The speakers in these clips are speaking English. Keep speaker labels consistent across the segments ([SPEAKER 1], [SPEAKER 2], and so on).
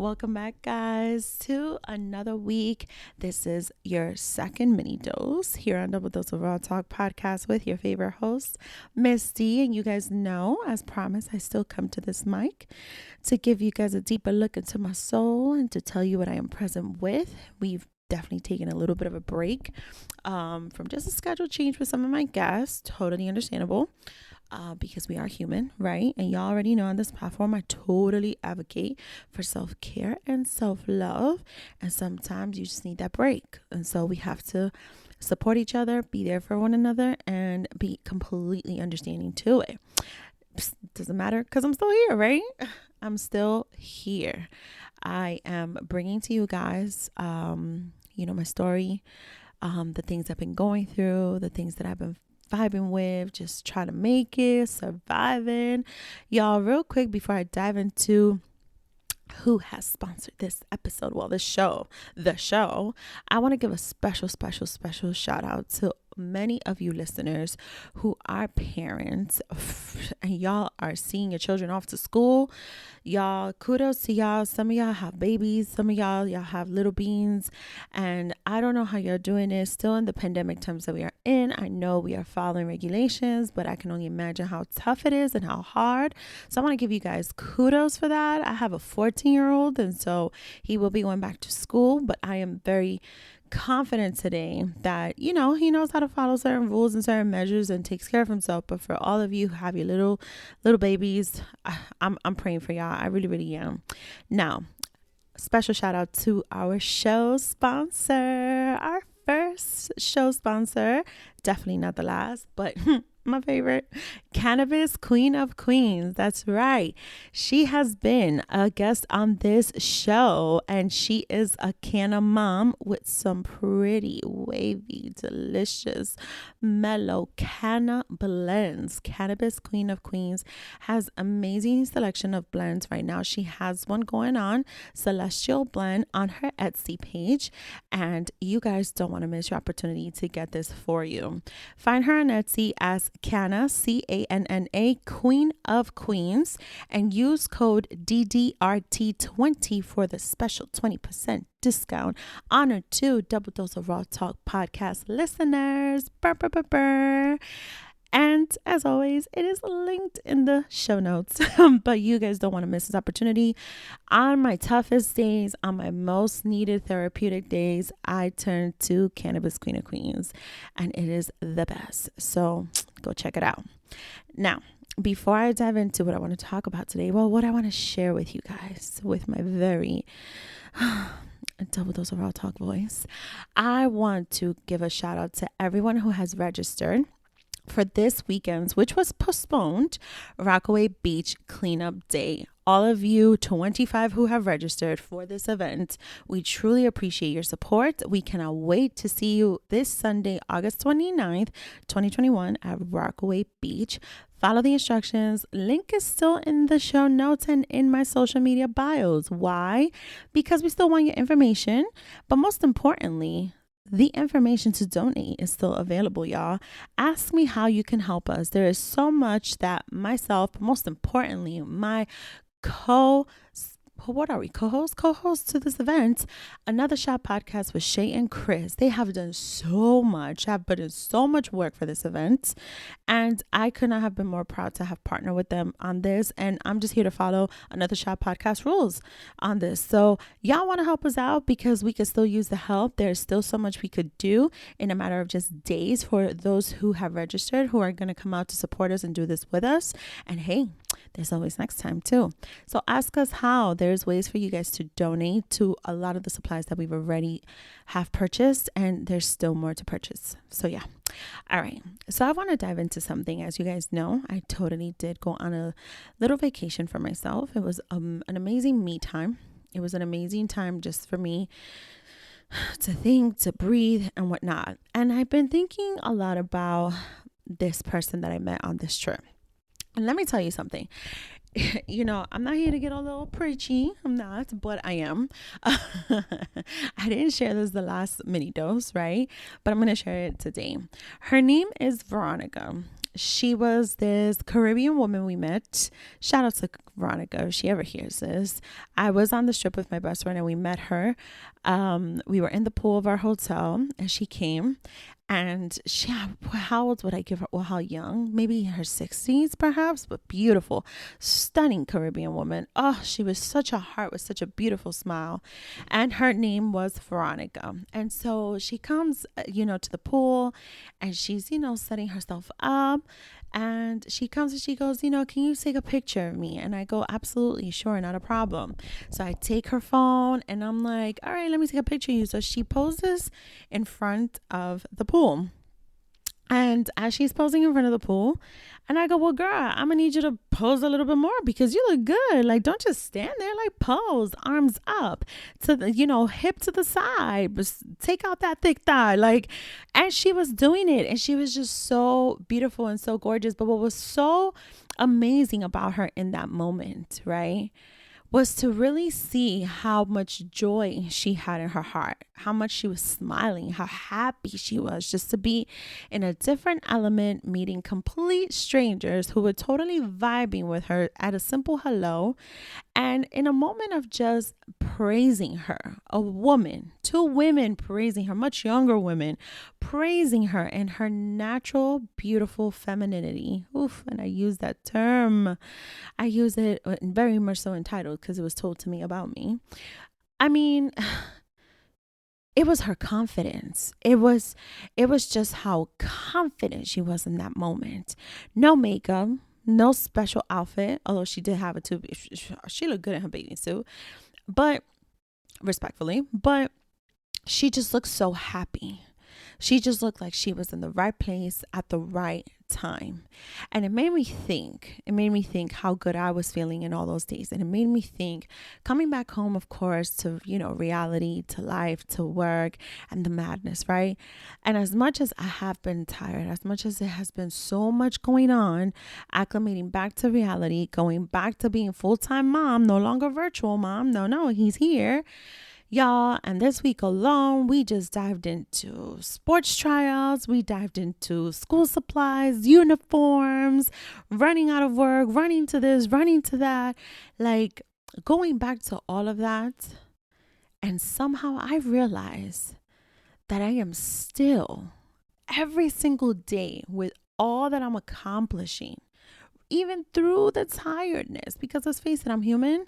[SPEAKER 1] Welcome back, guys, to another week. This is your second mini dose here on Double Dose of Raw Talk podcast with your favorite host, Miss D. And you guys know, as promised, I still come to this mic to give you guys a deeper look into my soul and to tell you what I am present with. We've definitely taken a little bit of a break from just a schedule change with some of my guests. Totally understandable. Because we are human, right? And y'all already know on this platform, I totally advocate for self-care and self-love. And sometimes you just need that break. And so we have to support each other, be there for one another, and be completely understanding to it. Doesn't matter because I'm still here, right? I'm still here. I am bringing to you guys, my story, the things I've been going through, the things that I've been vibing with, just trying to make it, surviving. Y'all, real quick before I dive into who has sponsored this episode, the show, I want to give a special shout out to many of you listeners who are parents and y'all are seeing your children off to school. Y'all, kudos to y'all. Some of y'all have babies, some of y'all have little beans, and I don't know how you're doing this still in the pandemic times that we are in. I know we are following regulations, but I can only imagine how tough it is and how hard. So I want to give you guys kudos for that. I have a 14-year-old, and so he will be going back to school, but I am very confident today that he knows how to follow certain rules and certain measures and takes care of himself. But for all of you who have your little babies, I'm praying for y'all. I really am. Now, special shout out to our show sponsor, our first show sponsor, definitely not the last, but my favorite, Cannabis Queen of Queens. That's right. She has been a guest on this show, and she is a canna mom with some pretty wavy, delicious, mellow canna blends. Cannabis Queen of Queens has amazing selection of blends right now. She has one going on, Celestial Blend, on her Etsy page, and you guys don't want to miss your opportunity to get this for you. Find her on Etsy as Canna, C-A-N-N-A, Queen of Queens, and use code DDRT20 for the special 20% discount. Honor to Double Dose of Raw Talk podcast listeners. Burr, burr, burr, burr. And as always, it is linked in the show notes. But you guys don't want to miss this opportunity. On my toughest days, on my most needed therapeutic days, I turn to Cannabis Queen of Queens, and it is the best. So go check it out. Now, before I dive into what I want to talk about today, what I want to share with you guys with my very Double Dose of Raw Talk voice, I want to give a shout out to everyone who has registered for this weekend's, which was postponed, Rockaway Beach Cleanup Day. All of you 25 who have registered for this event, we truly appreciate your support. We cannot wait to see you this Sunday, August 29th, 2021 at Rockaway Beach. Follow the instructions. Link is still in the show notes and in my social media bios. Why? Because we still want your information, but most importantly, the information to donate is still available, y'all. Ask me how you can help us. There is so much that myself, but most importantly, my co-host to this event, Another Shot podcast with Shay and Chris. They have done so much, have put in so much work for this event, and I could not have been more proud to have partnered with them on this. And I'm just here to follow Another Shot podcast rules on this. So y'all want to help us out because we could still use the help. There's still so much we could do in a matter of just days for those who have registered, who are going to come out to support us and do this with us. And hey, there's always next time too. So ask us how. There's ways for you guys to donate to a lot of the supplies that we've already have purchased, and there's still more to purchase. So yeah. All right. So I want to dive into something. As you guys know, I totally did go on a little vacation for myself. It was an amazing me time. It was an amazing time just for me to think, to breathe and whatnot. And I've been thinking a lot about this person that I met on this trip. And let me tell you something. I'm not here to get a little preachy. I'm not, but I am. I didn't share this the last mini dose, right? But I'm going to share it today. Her name is Veronica. She was this Caribbean woman we met. Shout out to Veronica, if she ever hears this, I was on the strip with my best friend and we met her. We were in the pool of our hotel and she came, and she, how old would I give her? Well, how young? Maybe in her 60s, perhaps, but beautiful, stunning Caribbean woman. Oh, she was such a heart with such a beautiful smile. And her name was Veronica. And so she comes, to the pool, and she's, setting herself up. And she comes and she goes, can you take a picture of me? And I go, absolutely, sure, not a problem. So I take her phone and I'm like, all right, let me take a picture of you. So she poses in front of the pool. And as she's posing in front of the pool, and I go, well, girl, I'm going to need you to pose a little bit more because you look good. Like, don't just stand there, like pose, arms up to the, hip to the side, but take out that thick thigh. Like, and she was doing it and she was just so beautiful and so gorgeous. But what was so amazing about her in that moment, right, was to really see how much joy she had in her heart, how much she was smiling, how happy she was just to be in a different element, meeting complete strangers who were totally vibing with her at a simple hello. And in a moment of just praising her, a woman, two women praising her, much younger women, praising her in her natural, beautiful femininity. Oof, and I use that term. I use it very much so entitled because it was told to me about me. I mean, it was her confidence. It was just how confident she was in that moment. No makeup, no special outfit, although she did have a tube. She looked good in her bathing suit, but respectfully, but she just looked so happy. She just looked like she was in the right place at the right time. And it made me think how good I was feeling in all those days. And it made me think, coming back home, of course, to, reality, to life, to work, and the madness, right? And as much as I have been tired, as much as it has been so much going on, acclimating back to reality, going back to being full-time mom, no longer virtual mom. No, he's here. Y'all, and this week alone, we just dived into sports tryouts. We dived into school supplies, uniforms, running out of work, running to this, running to that. Like, going back to all of that. And somehow I realized that I am still, every single day, with all that I'm accomplishing, even through the tiredness, because let's face it, I'm human.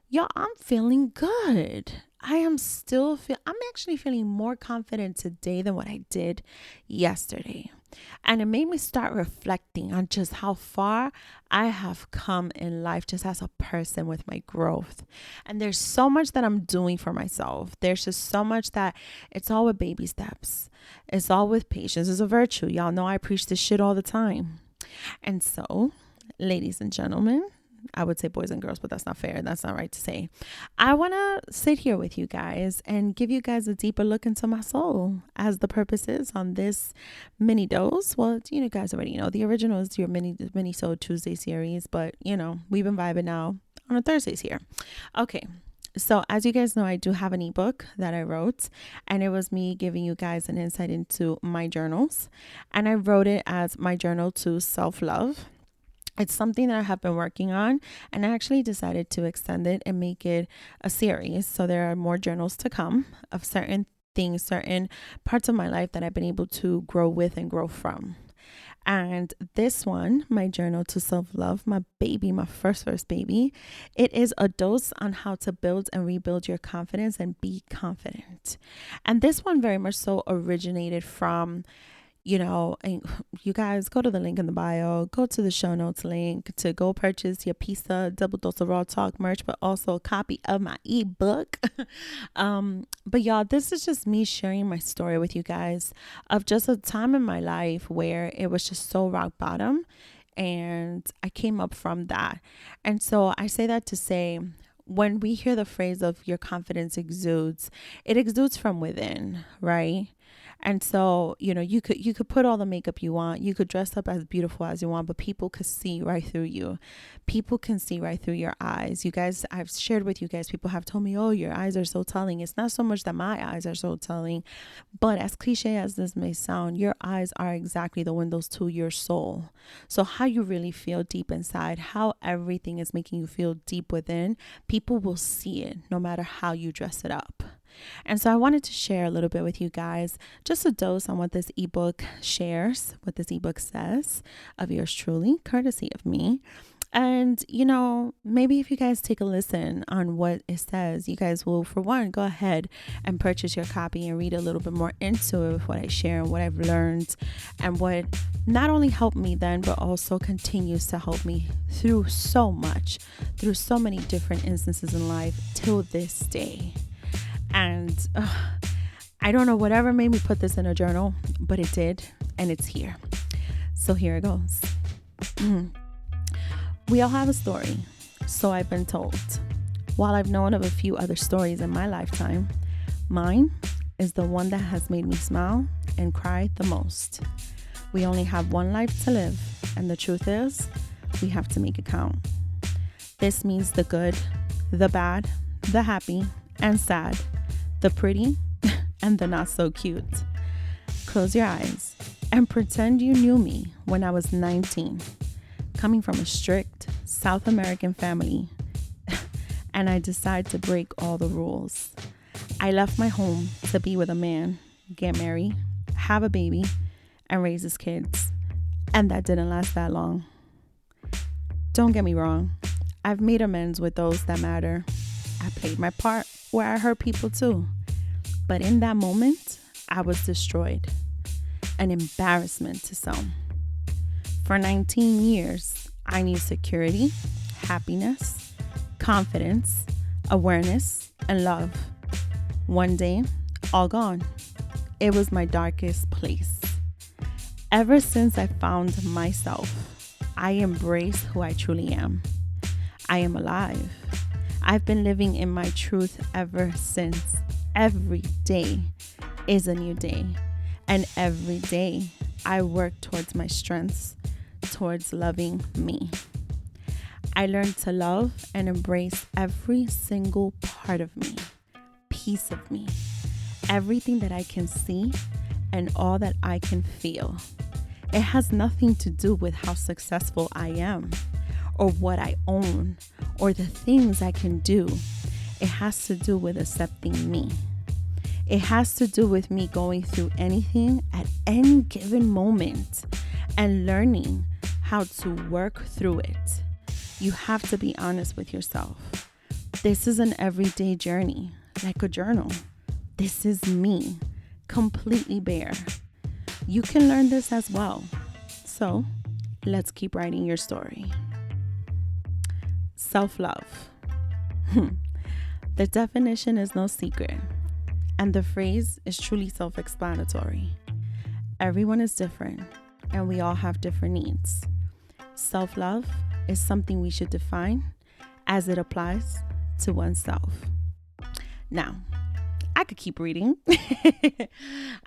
[SPEAKER 1] Y'all, I'm feeling good. I'm actually feeling more confident today than what I did yesterday. And it made me start reflecting on just how far I have come in life just as a person with my growth. And there's so much that I'm doing for myself. There's just so much that it's all with baby steps. It's all with patience. It's a virtue. Y'all know I preach this shit all the time. And so, ladies and gentlemen, I would say boys and girls, but that's not fair. That's not right to say. I want to sit here with you guys and give you guys a deeper look into my soul, as the purpose is on this mini dose. Well, you guys already know the original is your mini-sode Tuesday series, but we've been vibing now on a Thursdays here. Okay. So as you guys know, I do have an ebook that I wrote, and it was me giving you guys an insight into my journals, and I wrote it as my journal to self-love. It's something that I have been working on, and I actually decided to extend it and make it a series. So there are more journals to come of certain things, certain parts of my life that I've been able to grow with and grow from. And this one, my journal to self-love, my baby, my first baby, it is a dose on how to build and rebuild your confidence and be confident. And this one very much so originated from, and you guys go to the link in the bio, go to the show notes link to go purchase your pizza Double Dose of Raw Talk merch, but also a copy of my ebook. But y'all, this is just me sharing my story with you guys of just a time in my life where it was just so rock bottom, and I came up from that. And so I say that to say, when we hear the phrase of your confidence exudes, it exudes from within, right? And so, you could put all the makeup you want. You could dress up as beautiful as you want, but people could see right through you. People can see right through your eyes. You guys, I've shared with you guys, people have told me, oh, your eyes are so telling. It's not so much that my eyes are so telling, but as cliche as this may sound, your eyes are exactly the windows to your soul. So how you really feel deep inside, how everything is making you feel deep within, people will see it no matter how you dress it up. And so I wanted to share a little bit with you guys, just a dose on what this ebook shares, what this ebook says of yours truly, courtesy of me. And, maybe if you guys take a listen on what it says, you guys will, for one, go ahead and purchase your copy and read a little bit more into it with what I share and what I've learned and what not only helped me then, but also continues to help me through so much, through so many different instances in life till this day. And I don't know, whatever made me put this in a journal, but it did, and it's here. So here it goes. We all have a story, so I've been told. While I've known of a few other stories in my lifetime, mine is the one that has made me smile and cry the most. We only have one life to live, and the truth is, we have to make it count. This means the good, the bad, the happy, and sad, the pretty, and the not so cute. Close your eyes and pretend you knew me when I was 19, coming from a strict South American family, and I decided to break all the rules. I left my home to be with a man, get married, have a baby, and raise his kids, and that didn't last that long. Don't get me wrong, I've made amends with those that matter. I played my part where I hurt people too. But in that moment, I was destroyed. An embarrassment to some. For 19 years, I knew security, happiness, confidence, awareness, and love. One day, all gone. It was my darkest place. Ever since I found myself, I embrace who I truly am. I am alive. I've been living in my truth ever since. Every day is a new day. And every day I work towards my strengths, towards loving me. I learned to love and embrace every single part of me, piece of me, everything that I can see and all that I can feel. It has nothing to do with how successful I am or what I own or the things I can do. It has to do with accepting me. It has to do with me going through anything at any given moment and learning how to work through it. You have to be honest with yourself. This is an everyday journey, like a journal. This is me, completely bare. You can learn this as well. So let's keep writing your story. Self-love. The definition is no secret, and the phrase is truly self-explanatory. Everyone is different, and we all have different needs. Self-love is something we should define as it applies to oneself. Now, I could keep reading.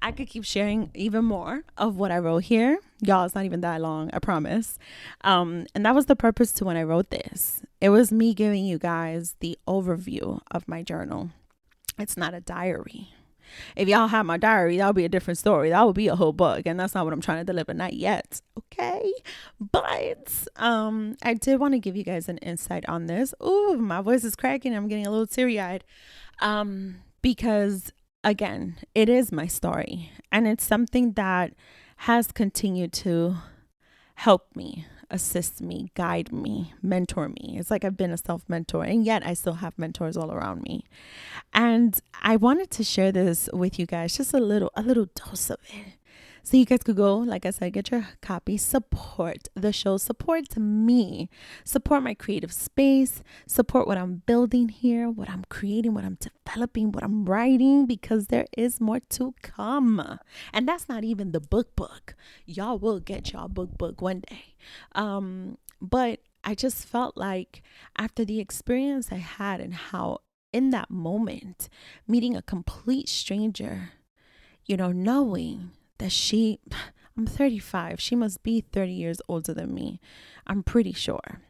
[SPEAKER 1] I could keep sharing even more of what I wrote here. Y'all, it's not even that long, I promise. And that was the purpose to when I wrote this. It was me giving you guys the overview of my journal. It's not a diary. If y'all had my diary, that would be a different story. That would be a whole book, and that's not what I'm trying to deliver. Not yet, okay? But I did want to give you guys an insight on this. Ooh, my voice is cracking. I'm getting a little teary-eyed. Because again, it is my story, and it's something that has continued to help me, assist me, guide me, mentor me. It's like I've been a self-mentor, and yet I still have mentors all around me. And I wanted to share this with you guys, just a little dose of it. So you guys could go, like I said, get your copy, support the show, support me, support my creative space, support what I'm building here, what I'm creating, what I'm developing, what I'm writing, because there is more to come. And that's not even the book. Y'all will get y'all book one day. But I just felt like after the experience I had and how in that moment, meeting a complete stranger, knowing that I'm 35, she must be 30 years older than me. I'm pretty sure,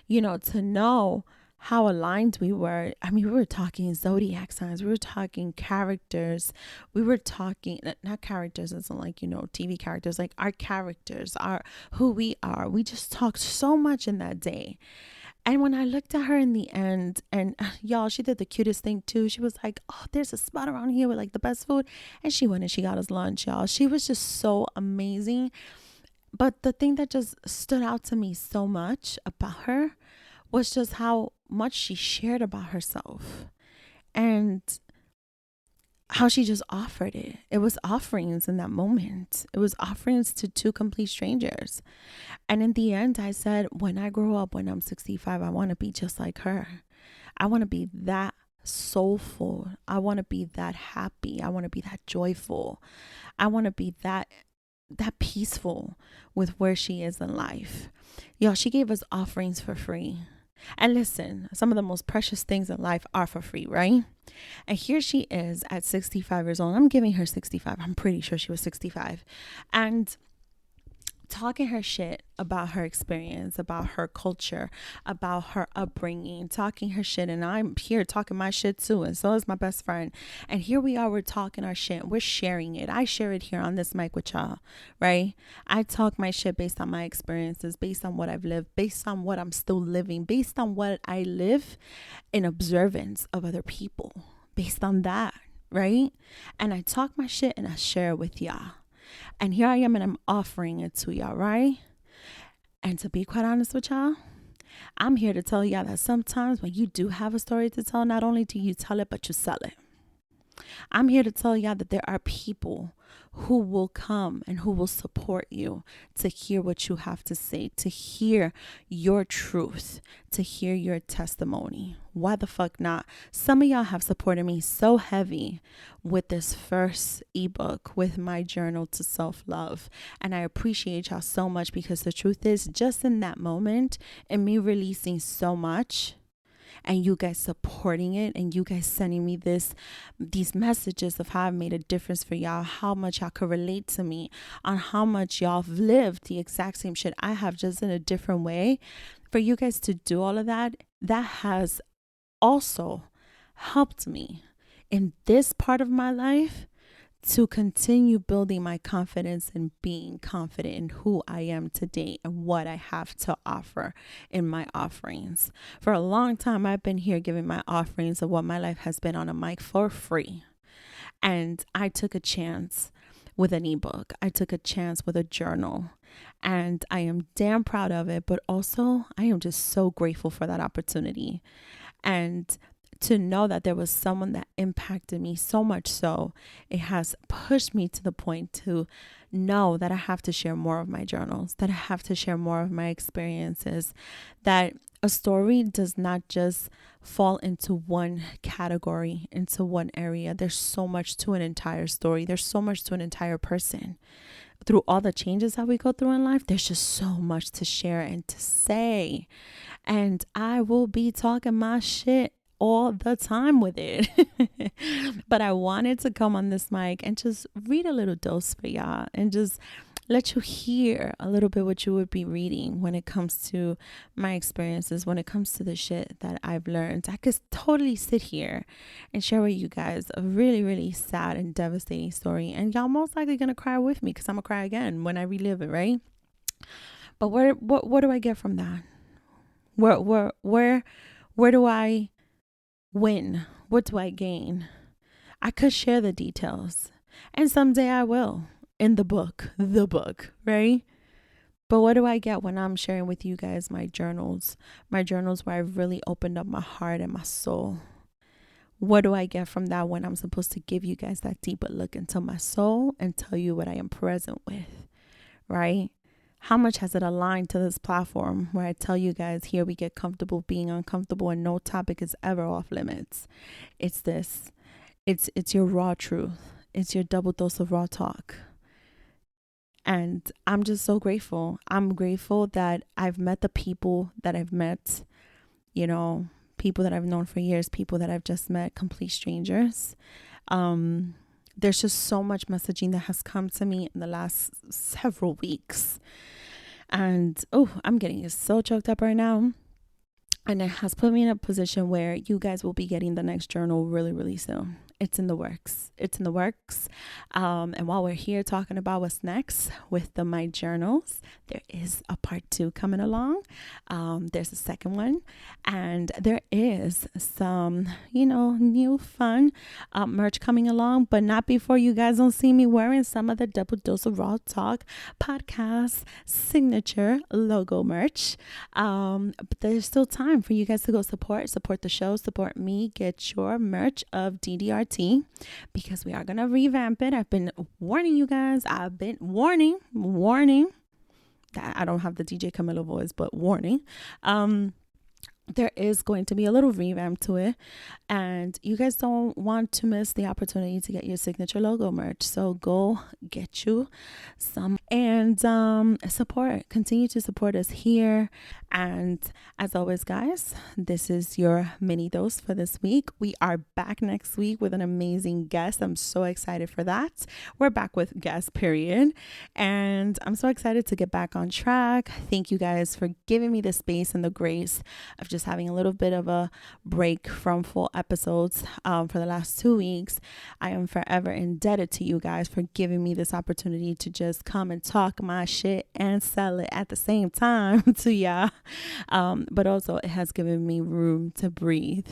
[SPEAKER 1] to know how aligned we were. I mean, we were talking zodiac signs, we were talking characters, we were talking, not characters as in like, TV characters, like our characters, our who we are. We just talked so much in that day. And when I looked at her in the end, and y'all, she did the cutest thing too. She was like, oh, there's a spot around here with like the best food. And she went and she got us lunch, y'all. She was just so amazing. But the thing that just stood out to me so much about her was just how much she shared about herself and how she just offered it. It was offerings in that moment. It was offerings to two complete strangers. And in the end, I said, when I grow up, when I'm 65, I want to be just like her. I want to be that soulful. I want to be that happy. I want to be that joyful. I want to be that peaceful with where she is in life. Y'all, she gave us offerings for free. And listen, some of the most precious things in life are for free, right? And here she is at 65 years old. I'm giving her 65. I'm pretty sure she was 65. And talking her shit about her experience, about her culture, about her upbringing, talking her shit. And I'm here talking my shit too. And so is my best friend. And here we are, we're talking our shit. We're sharing it. I share it here on this mic with y'all, right? I talk my shit based on my experiences, based on what I've lived, based on what I'm still living, based on what I live in observance of other people, based on that, right? And I talk my shit and I share it with y'all. And here I am and I'm offering it to y'all, right? And to be quite honest with y'all, I'm here to tell y'all that sometimes when you do have a story to tell, not only do you tell it, but you sell it. I'm here to tell y'all that there are people who will come and who will support you to hear what you have to say, to hear your truth, to hear your testimony. Why the fuck not? Some of y'all have supported me so heavy with this first ebook, with my journal to self-love. And I appreciate y'all so much, because the truth is, just in that moment and me releasing so much, and you guys supporting it, and you guys sending me these messages of how I've made a difference for y'all, how much y'all could relate to me, on how much y'all have lived the exact same shit I have, just in a different way. For you guys to do all of that, that has also helped me in this part of my life to continue building my confidence and being confident in who I am today and what I have to offer in my offerings. For a long time, I've been here giving my offerings of what my life has been on a mic for free. And I took a chance with an ebook. I took a chance with a journal. And I am damn proud of it. But also, I am just so grateful for that opportunity. And to know that there was someone that impacted me so much so, it has pushed me to the point to know that I have to share more of my journals, that I have to share more of my experiences, that a story does not just fall into one category, into one area. There's so much to an entire story. There's so much to an entire person. Through all the changes that we go through in life, there's just so much to share and to say. And I will be talking my shit all the time with it. But I wanted to come on this mic and just read a little dose for y'all and just let you hear a little bit what you would be reading when it comes to my experiences, when it comes to the shit that I've learned. I could totally sit here and share with you guys a really, really sad and devastating story, and y'all most likely gonna cry with me, because I'm gonna cry again when I relive it, right? But what do I get from that? Where do I win? What do I gain? I could share the details, and someday I will, in the book, right? But what do I get when I'm sharing with you guys my journals where I've really opened up my heart and my soul? What do I get from that when I'm supposed to give you guys that deeper look into my soul and tell you what I am present with, right? How much has it aligned to this platform where I tell you guys, here we get comfortable being uncomfortable and no topic is ever off limits? It's this. It's your raw truth. It's your double dose of raw talk. And I'm just so grateful. I'm grateful that I've met the people that I've met, people that I've known for years, people that I've just met, complete strangers. there's just so much messaging that has come to me in the last several weeks. And I'm getting so choked up right now. And it has put me in a position where you guys will be getting the next journal really, really soon. It's in the works. And while we're here talking about what's next with the My Journals, there is a part 2 coming along. There's a second one. And there is some, new fun merch coming along, but not before you guys don't see me wearing some of the Double Dose of Raw Talk podcast signature logo merch. But there's still time for you guys to go support the show, support me, get your merch of DDRT, because we are going to revamp it. I've been warning you guys. I've been warning. I don't have the DJ Camilo voice, but warning. There is going to be a little revamp to it, and you guys don't want to miss the opportunity to get your signature logo merch. So go get you some and continue to support us here. And as always, guys, this is your mini dose for this week. We are back next week with an amazing guest. I'm so excited for that. We're back with guests, period. And I'm so excited to get back on track. Thank you guys for giving me the space and the grace of just having a little bit of a break from full episodes for the last 2 weeks. I am forever indebted to you guys for giving me this opportunity to just come and talk my shit and sell it at the same time to y'all. But also it has given me room to breathe,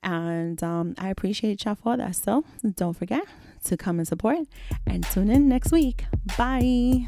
[SPEAKER 1] and I appreciate y'all for that. So don't forget to come and support and tune in next week. Bye.